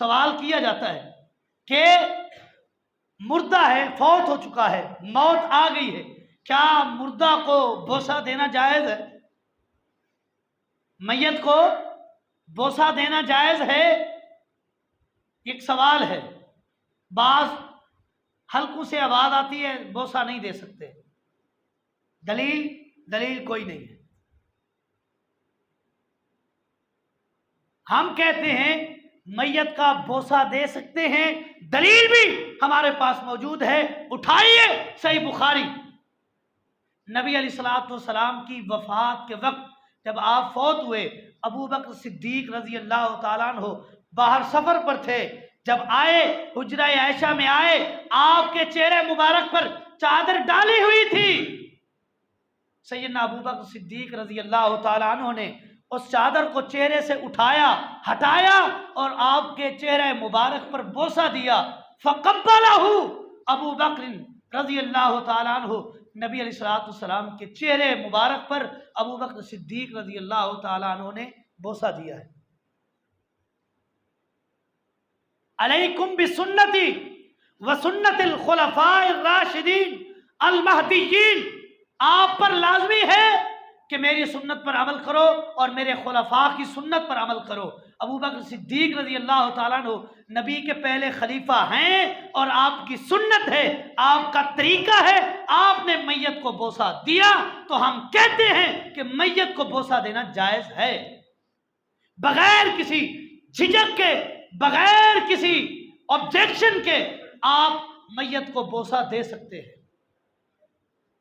सवाल किया जाता है कि मुर्दा है, फौत हो चुका है, मौत आ गई है, क्या मुर्दा को बोसा देना जायज है? मैयत को बोसा देना जायज है? एक सवाल है। बाज हल्कों से आवाज आती है बोसा नहीं दे सकते। दलील कोई नहीं है। हम कहते हैं मैयत का बोसा दे सकते हैं, दलील भी हमारे पास मौजूद है। उठाइए सही बुखारी। नबी अलैहिस्सलाम की वफात के वक्त जब आप फौत हुए, अबू बकर सिद्दीक रजी अल्लाह तआला अन्हु बाहर सफर पर थे। जब आए, हुजरा आयशा में आए, आपके चेहरे मुबारक पर चादर डाली हुई थी। सैयदना अबू बकर सिद्दीक रजी अल्लाह तआला अन्हु ने उस चादर को चेहरे से उठाया, हटाया और आपके चेहरे मुबारक पर बोसा दिया। फक़ब्बलहु अबू बकर रजी अल्लाह तआला अन्हु, नबी अलैहिस्सलाम के चेहरे मुबारक पर अबू बकर सिद्दीक रजी अल्लाह तआला अन्हु ने बोसा दिया है। अलैकुम बिसुन्नती व सुन्नतिल खुलफाइर राशिदीन अल महदीयीन, आप पर लाजमी है कि मेरी सुन्नत पर अमल करो और मेरे खुलफा की सुन्नत पर अमल करो। अबू बकर सिद्दीक रजी अल्लाह तआला अन्हु नबी के पहले खलीफा हैं और आपकी सुन्नत है, आपका तरीका है। आपने मैयत को बोसा दिया तो हम कहते हैं कि मैयत को बोसा देना जायज है, बगैर किसी झिझक के, बगैर किसी ऑब्जेक्शन के आप मैयत को बोसा दे सकते हैं।